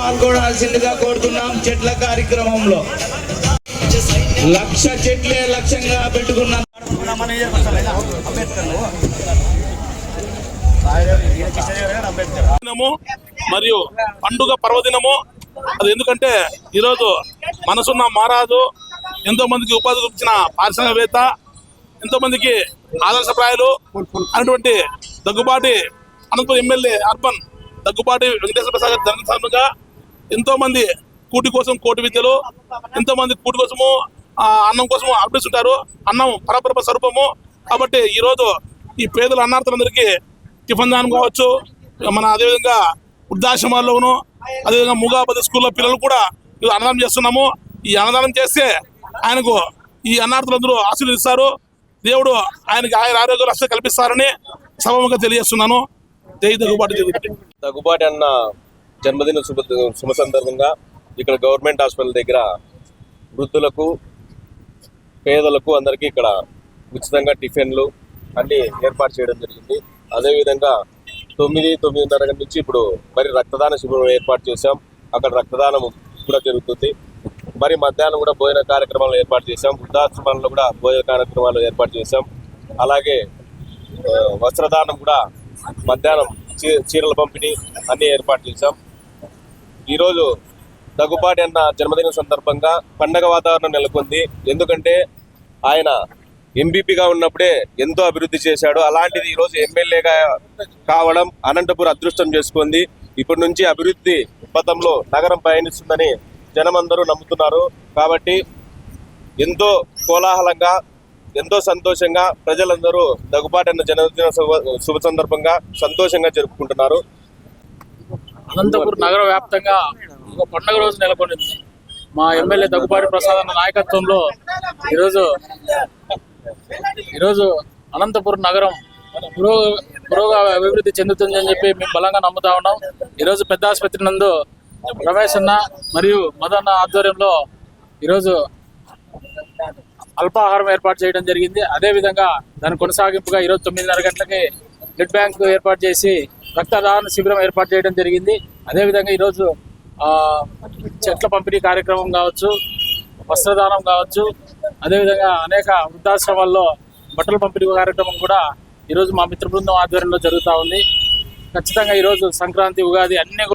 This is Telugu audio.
పాల్గొనాల్సిందిగా కోరుతున్నాం. చెట్ల కార్యక్రమంలో 1,00,000 చెట్లే లక్ష్యంగా పెట్టుకున్నాం. మరియు పండుగ పర్వదినము అది. ఎందుకంటే ఈరోజు మనసున్న మహారాజు ఎంతో మందికి ఉపాధి ఇచ్చిన పారిశ్రామికవేత్త, ఎంతో మందికి ఆదర్శప్రాయాలు అటువంటి దగ్గుబాటి అనంతపురం ఎమ్మెల్యే అర్బన్ దగ్గుబాటి వెంకటేశ్వర ప్రసాద్ గారి జన్మదినంగా ఎంతో మంది కూటి కోసం కోటి విద్యలు, ఎంతో మంది కూటి కోసము అన్నం కోసము అర్పిస్తుంటారు. అన్నం పరబ్రహ్మ స్వరూపము కాబట్టి ఈరోజు ఈ పేదల అన్నార్థులందరికీ టిఫిన్ దానం కావచ్చు, మన అదేవిధంగా వృద్ధాశ్రమాల్లోనూ అదేవిధంగా మూగాపతి స్కూల్లో పిల్లలు కూడా అన్నదానం చేస్తున్నాము. ఈ అన్నదానం చేస్తే ఆయనకు ఈ అన్నార్థులందరూ ఆశీర్వదిస్తారు. దేవుడు ఆయనకి ఆరోగ్య రక్షణ కల్పిస్తారని సభముగా తెలియజేస్తున్నాను. జై దగ్గుబాటి. దగ్గుబాటి అన్న జన్మదిన శుభ సందర్భంగా ఇక్కడ గవర్నమెంట్ హాస్పిటల్ దగ్గర వృద్ధులకు, పేదలకు అందరికీ ఇక్కడ ఉచితంగా టిఫిన్లు అన్ని ఏర్పాటు చేయడం జరిగింది. అదేవిధంగా 9-9:30 నుంచి ఇప్పుడు మరి రక్తదాన శిబిరం ఏర్పాటు చేశాం. అక్కడ రక్తదానం కూడా జరుగుతుంది. మరి మధ్యాహ్నం కూడా భోజన కార్యక్రమాలు ఏర్పాటు చేశాం. వృద్ధాశ్రమాల్లో కూడా భోజన కార్యక్రమాలు ఏర్పాటు చేశాం. అలాగే వస్త్రదానం కూడా మధ్యాహ్నం చీరల పంపిణీ అన్ని ఏర్పాటు చేశాం. ఈరోజు దగ్గుబాటి అన్న జన్మదిన సందర్భంగా పండగ వాతావరణం నెలకొంది. ఎందుకంటే ఆయన ఎంపీపీగా ఉన్నప్పుడే ఎంతో అభివృద్ధి చేశాడు. అలాంటిది ఈరోజు ఎమ్మెల్యేగా కావడం అనంతపురం అదృష్టం చేసుకుంది. ఇప్పటి నుంచి అభివృద్ధి పథంలో నగరం పయనిస్తుందని జనమందరూ నమ్ముతున్నారు. కాబట్టి ఎంతో కోలాహలంగా, ఎంతో సంతోషంగా ప్రజలందరూ దగ్గుబాటి అన్న జన్మదిన శుభ సందర్భంగా సంతోషంగా జరుపుకుంటున్నారు. అనంతపురం నగర వ్యాప్తంగా ఒక పండుగ రోజు నెలకొంది. మా ఎమ్మెల్యే దగ్గుబాటి ప్రసాద్ అన్న నాయకత్వంలో ఈరోజు అనంతపురం నగరం పురోగా అభివృద్ధి చెందుతుందని చెప్పి మేము బలంగా నమ్ముతా ఉన్నాం. ఈరోజు పెద్ద ఆసుపత్రి నందు రమేష్ అన్న మరియు మదన్న ఆధ్వర్యంలో ఈరోజు అల్పాహారం ఏర్పాటు చేయడం జరిగింది. అదేవిధంగా దాని కొనసాగింపుగా ఈరోజు 9:30 గంటలకి బ్లడ్ బ్యాంక్ ఏర్పాటు చేసి రక్తదాన శిబిరం ఏర్పాటు చేయడం జరిగింది. అదేవిధంగా ఈరోజు చెట్ల పంపిణీ కార్యక్రమం కావచ్చు, వస్త్రదానం కావచ్చు, అదేవిధంగా అనేక వృద్ధాశ్రమాల్లో బట్టల పంపిణీ కార్యక్రమం కూడా ఈరోజు మా మిత్ర బృందం ఆధ్వర్యంలో జరుగుతూ ఉంది. ఖచ్చితంగా ఈరోజు సంక్రాంతి, ఉగాది అన్ని